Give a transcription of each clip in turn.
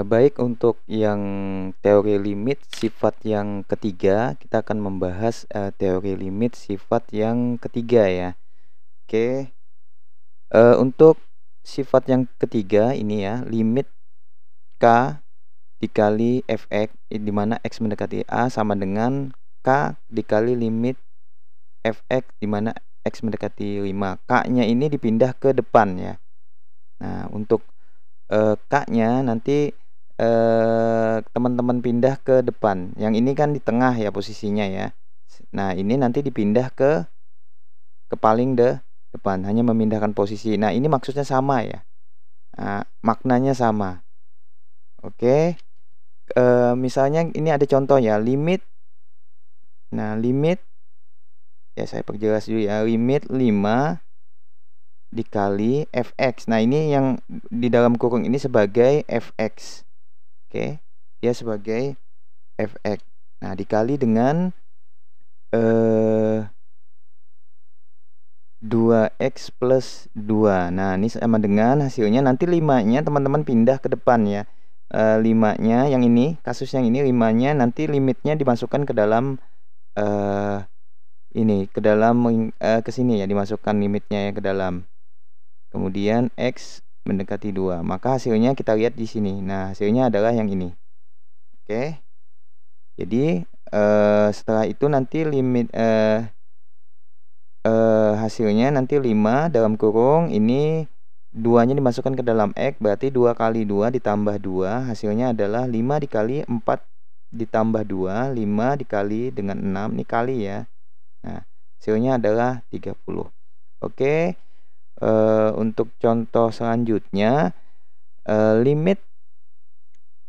Baik, untuk yang teori limit sifat yang ketiga, kita akan membahas, teori limit sifat yang ketiga ya. Oke, untuk sifat yang ketiga ini ya, limit K dikali Fx, di mana X mendekati A sama dengan K dikali limit Fx, di mana X mendekati 5. K-nya ini dipindah ke depan ya. Nah, untuk K-nya nanti teman-teman pindah ke depan. Yang ini kan di tengah ya posisinya ya. Nah, ini nanti dipindah ke paling depan, hanya memindahkan posisi. Nah, ini maksudnya sama ya. Nah, maknanya sama. Oke. Misalnya ini ada contoh ya, limit. Nah, limit ya saya perjelas dulu ya, limit 5 dikali Fx. Nah, ini yang di dalam kurung ini sebagai Fx. Oke, dia sebagai Fx. Nah, dikali dengan 2x plus 2. Nah, ini sama dengan hasilnya nanti 5-nya teman-teman pindah ke depan ya. 5-nya yang ini, kasus yang ini 5-nya nanti limitnya dimasukkan ke dalam ini, ke dalam ke sini ya, dimasukkan limitnya ya ke dalam. Kemudian x mendekati 2. Maka hasilnya kita lihat di sini. Nah, hasilnya adalah yang ini. Oke. Jadi setelah itu nanti limit hasilnya nanti 5 dalam kurung ini 2-nya dimasukkan ke dalam X, berarti 2 kali 2 ditambah 2, hasilnya adalah 5 dikali 4 ditambah 2, 5 dikali dengan 6, ini kali ya. Nah, hasilnya adalah 30. Oke, untuk contoh selanjutnya, limit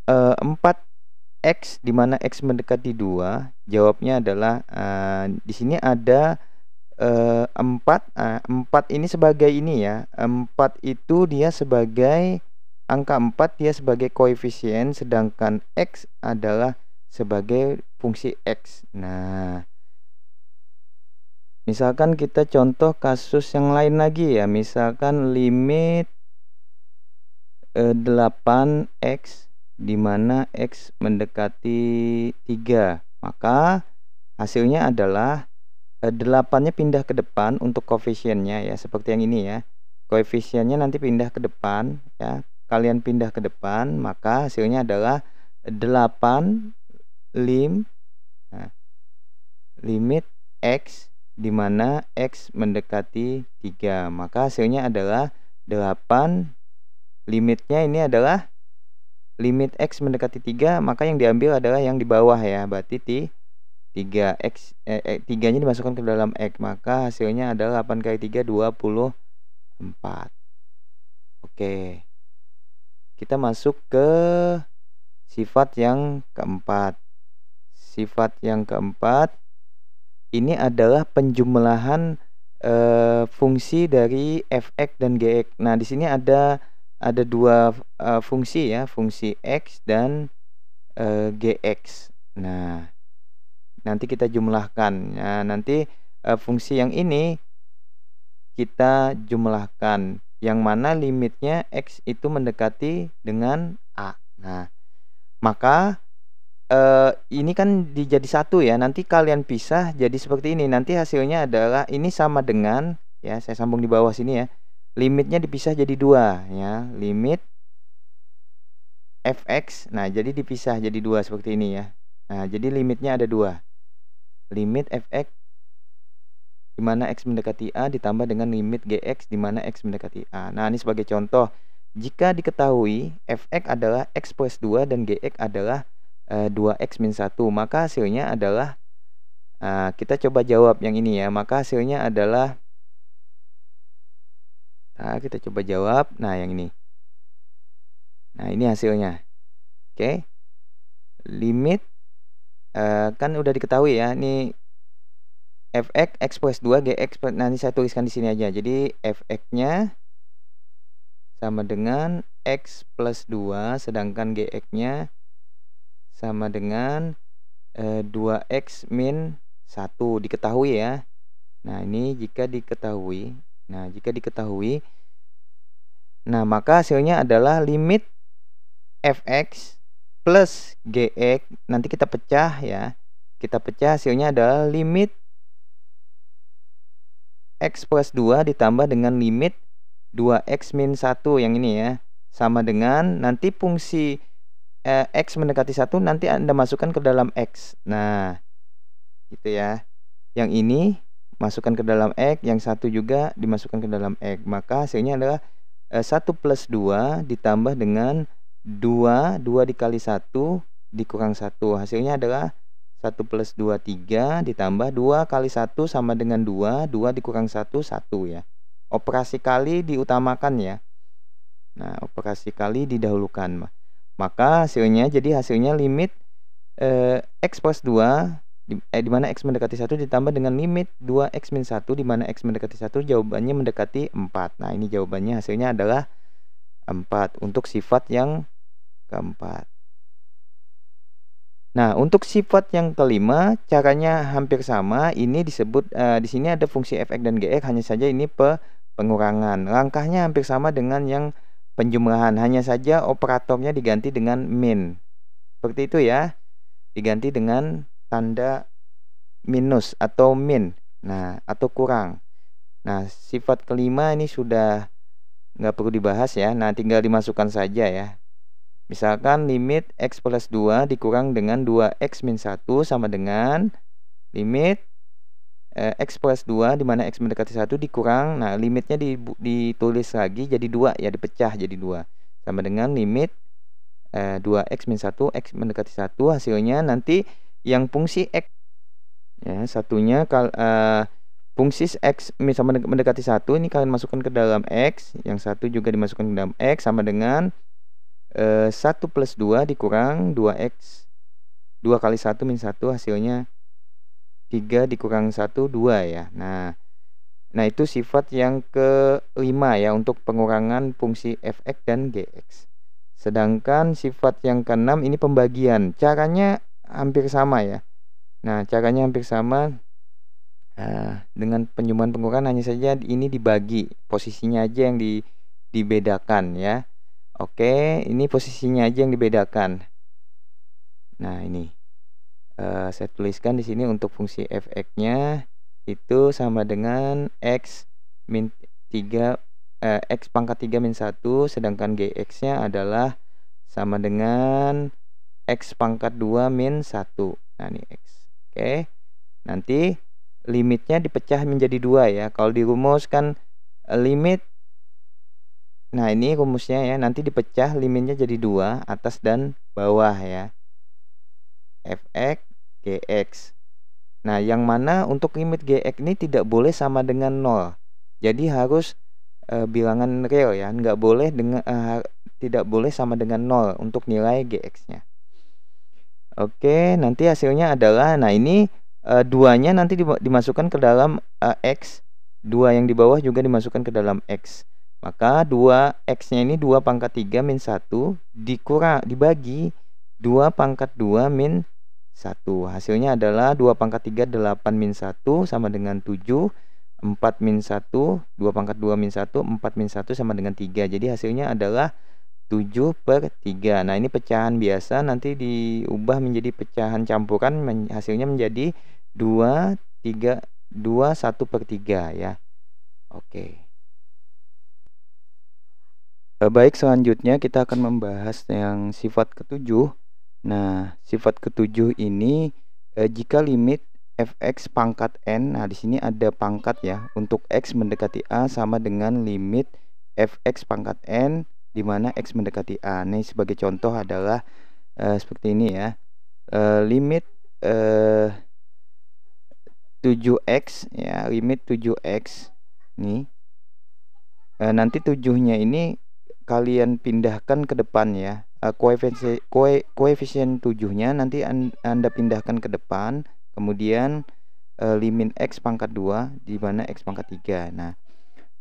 4x di mana x mendekati 2, jawabnya adalah di sini ada 4. 4 ini sebagai ini ya, 4 itu dia sebagai angka 4, dia sebagai koefisien, sedangkan X adalah sebagai fungsi X. Nah, misalkan kita contoh kasus yang lain lagi ya, misalkan limit 8x di mana X mendekati 3, maka hasilnya adalah 8-nya pindah ke depan untuk koefisiennya ya, seperti yang ini ya. Koefisiennya nanti pindah ke depan ya. Kalian pindah ke depan, maka hasilnya adalah 8 nah, limit X di mana X mendekati 3. Maka hasilnya adalah 8, limitnya ini adalah limit X mendekati 3, maka yang diambil adalah yang di bawah ya. Berarti 3x 3-nya dimasukkan ke dalam X, maka hasilnya adalah 8 kali 3 24. Oke, kita masuk ke sifat yang keempat. Sifat yang keempat ini adalah penjumlahan fungsi dari Fx dan Gx. Nah, di sini ada dua fungsi ya, fungsi X dan Gx. Nah, nanti kita jumlahkan. Nah, nanti fungsi yang ini kita jumlahkan, yang mana limitnya X itu mendekati dengan A. Nah, maka ini kan dijadi satu ya, nanti kalian pisah jadi seperti ini. Nanti hasilnya adalah ini sama dengan ya, saya sambung di bawah sini ya, limitnya dipisah jadi 2 ya, limit Fx. Nah, jadi dipisah jadi 2 seperti ini ya. Nah, jadi limitnya ada 2. Limit Fx di mana X mendekati A ditambah dengan limit Gx di mana X mendekati A. Nah, ini sebagai contoh, jika diketahui Fx adalah X plus 2 dan Gx adalah 2x min 1, maka hasilnya adalah kita coba jawab yang ini ya. Maka hasilnya adalah kita coba jawab. Nah, yang ini. Nah, ini hasilnya. Oke. Limit kan udah diketahui ya, ini Fx X plus 2 Gx, nanti saya tuliskan di sini aja. Jadi Fx-nya sama dengan X plus 2, sedangkan Gx-nya sama dengan 2x min 1, diketahui ya. Nah, ini jika diketahui. Nah, jika diketahui, nah maka hasilnya adalah limit fx plus gx, nanti kita pecah ya. Kita pecah, hasilnya adalah limit x plus 2 ditambah dengan limit 2x min 1 yang ini ya. Sama dengan nanti fungsi x mendekati 1 nanti Anda masukkan ke dalam x. Nah, gitu ya. Yang ini masukkan ke dalam x, yang satu juga dimasukkan ke dalam x. Maka hasilnya adalah 1 plus 2 ditambah dengan 2 dikali 1 dikurang 1. Hasilnya adalah 1 plus 2, 3 ditambah 2 kali 1 sama dengan 2 dikurang 1, 1 ya. Operasi kali diutamakan ya. Nah, operasi kali didahulukan. Maka hasilnya, jadi hasilnya limit x plus 2 di mana x mendekati 1 ditambah dengan limit 2x min 1 di mana x mendekati 1, jawabannya mendekati 4. Nah, ini jawabannya, hasilnya adalah 4 untuk sifat yang keempat. Nah, untuk sifat yang kelima caranya hampir sama. Ini disebut di sini ada fungsi fx dan gx, hanya saja ini pengurangan. Langkahnya hampir sama dengan yang penjumlahan, hanya saja operatornya diganti dengan min. Seperti itu ya. Diganti dengan tanda minus atau min. Nah, atau kurang. Nah, sifat kelima ini sudah nggak perlu dibahas ya. Nah, tinggal dimasukkan saja ya. Misalkan limit x plus 2 dikurang dengan 2x min 1 sama dengan limit x plus 2 di mana x mendekati 1 dikurang, nah limitnya ditulis lagi jadi 2 ya, dipecah jadi 2. Sama dengan limit 2x min 1 x mendekati 1, hasilnya nanti yang fungsi x ya, satunya fungsi x sama mendekati 1 ini kalian masukkan ke dalam x, yang satu juga dimasukkan ke dalam x, sama dengan 1 plus 2 dikurang 2x 2 kali 1 min 1, hasilnya 3 dikurang 1, 2 ya. Nah itu sifat yang kelima ya untuk pengurangan fungsi fx dan gx. Sedangkan sifat yang keenam ini pembagian. Caranya hampir sama ya. Nah, caranya hampir sama dengan penjumlahan pengurangan, hanya saja ini dibagi, posisinya aja yang dibedakan ya. Oke, ini posisinya aja yang dibedakan. Nah, ini saya tuliskan di sini untuk fungsi fx-nya itu sama dengan x min 3 x pangkat 3 min 1, sedangkan gx-nya adalah sama dengan x pangkat 2 min 1. Nah, ini x. Oke. Nanti limitnya dipecah menjadi 2 ya. Kalau dirumuskan limit, nah ini rumusnya ya, nanti dipecah limitnya jadi 2, atas dan bawah ya. Fx gx. Nah, yang mana untuk limit gx ini tidak boleh sama dengan 0. Jadi harus bilangan real ya, nggak boleh tidak boleh sama dengan 0 untuk nilai gx-nya. Oke, nanti hasilnya adalah, nah ini 2-nya nanti dimasukkan ke dalam x, 2 yang di bawah juga dimasukkan ke dalam x. Maka 2x-nya ini 2 pangkat 3 min 1 dibagi 2 pangkat 2 min 1. Hasilnya adalah 2 pangkat 3 8 min 1 sama dengan 7. 4 min 1 2 pangkat 2 min 1 4 min 1 sama dengan 3. Jadi hasilnya adalah 7/3. Nah, ini pecahan biasa, nanti diubah menjadi pecahan campuran, hasilnya menjadi 2 1/3 ya. Oke. Baik, selanjutnya kita akan membahas yang sifat ketujuh. Nah, sifat ketujuh ini jika limit fx pangkat n, nah di sini ada pangkat ya, untuk x mendekati a sama dengan limit fx pangkat n di mana x mendekati a. Ini sebagai contoh adalah seperti ini ya. Limit 7x ya, limit 7x nih. Nanti 7-nya ini kalian pindahkan ke depan ya. Koefisien 7-nya nanti Anda pindahkan ke depan, kemudian limit x pangkat 2 di mana x pangkat 3. Nah,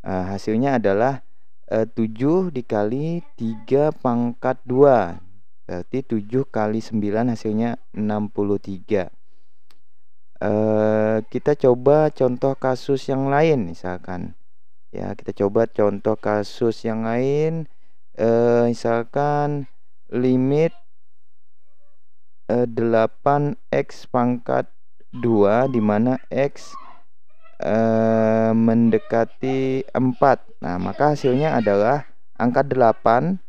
hasilnya adalah 7 dikali 3 pangkat 2, berarti 7 kali 9 hasilnya 63. Kita coba contoh kasus yang lain misalkan ya, kita coba contoh kasus yang lain. Misalkan limit 8x pangkat 2 di mana x mendekati 4. Nah, maka hasilnya adalah angka 8.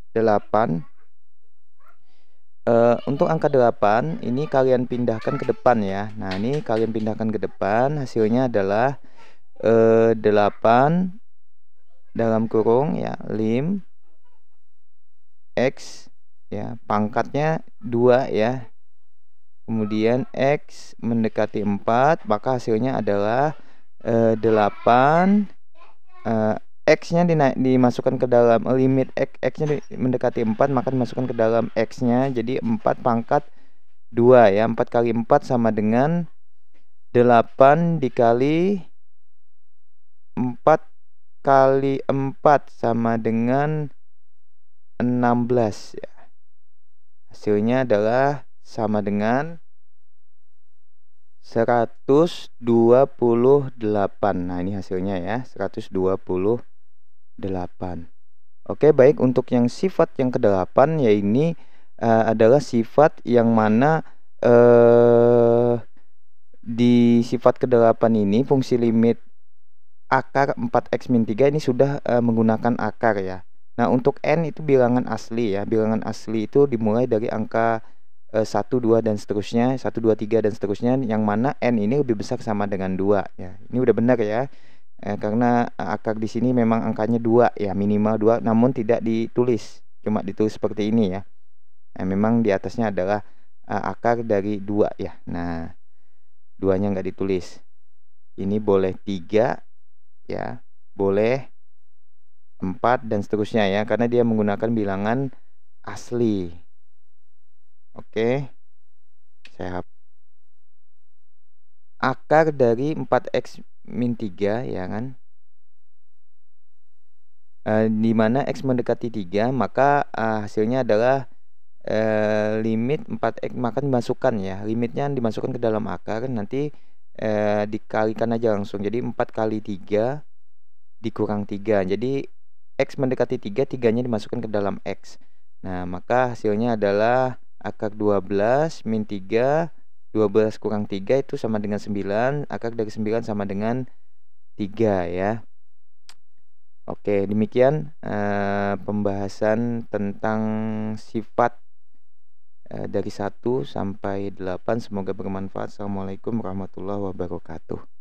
Untuk angka 8 ini kalian pindahkan ke depan ya. Nah, ini kalian pindahkan ke depan, hasilnya adalah 8 dalam kurung ya, lim x ya, pangkatnya 2 ya. Kemudian x mendekati 4, maka hasilnya adalah 8 x-nya dimasukkan ke dalam limit x-nya mendekati 4, maka dimasukkan ke dalam x-nya. Jadi 4 pangkat 2 ya. 4 kali 4 sama dengan 8 dikali 4 kali 4 sama dengan 16 ya. Hasilnya adalah sama dengan 128. Nah, ini hasilnya ya, 128. Oke, baik, untuk yang sifat yang ke-8 ya, ini adalah sifat yang mana di sifat ke-8 ini fungsi limit akar 4x min 3 ini sudah menggunakan akar ya. Nah, untuk n itu bilangan asli ya. Bilangan asli itu dimulai dari angka 1, 2 dan seterusnya, 1, 2, 3 dan seterusnya, yang mana n ini lebih besar sama dengan 2 ya. Ini udah benar ya. Karena akar di sini memang angkanya 2 ya, minimal 2, namun tidak ditulis, cuma ditulis seperti ini ya. Nah, memang di atasnya adalah akar dari 2 ya. Nah, 2-nya nggak ditulis. Ini boleh 3 ya, boleh 4 dan seterusnya ya, karena dia menggunakan bilangan asli. Oke, saya hapus. Akar dari 4x min 3 ya kan, di mana x mendekati 3, maka hasilnya adalah limit 4x, maka dimasukkan ya, limitnya dimasukkan ke dalam akar, nanti dikalikan aja langsung. Jadi 4 kali 3 dikurang 3, jadi x mendekati 3, 3-nya dimasukkan ke dalam x. Nah, maka hasilnya adalah akar 12 min 3, 12 kurang 3 itu sama dengan 9, akar dari 9 sama dengan 3 ya. Oke, demikian pembahasan tentang sifat dari 1 sampai 8. Semoga bermanfaat. Assalamualaikum warahmatullahi wabarakatuh.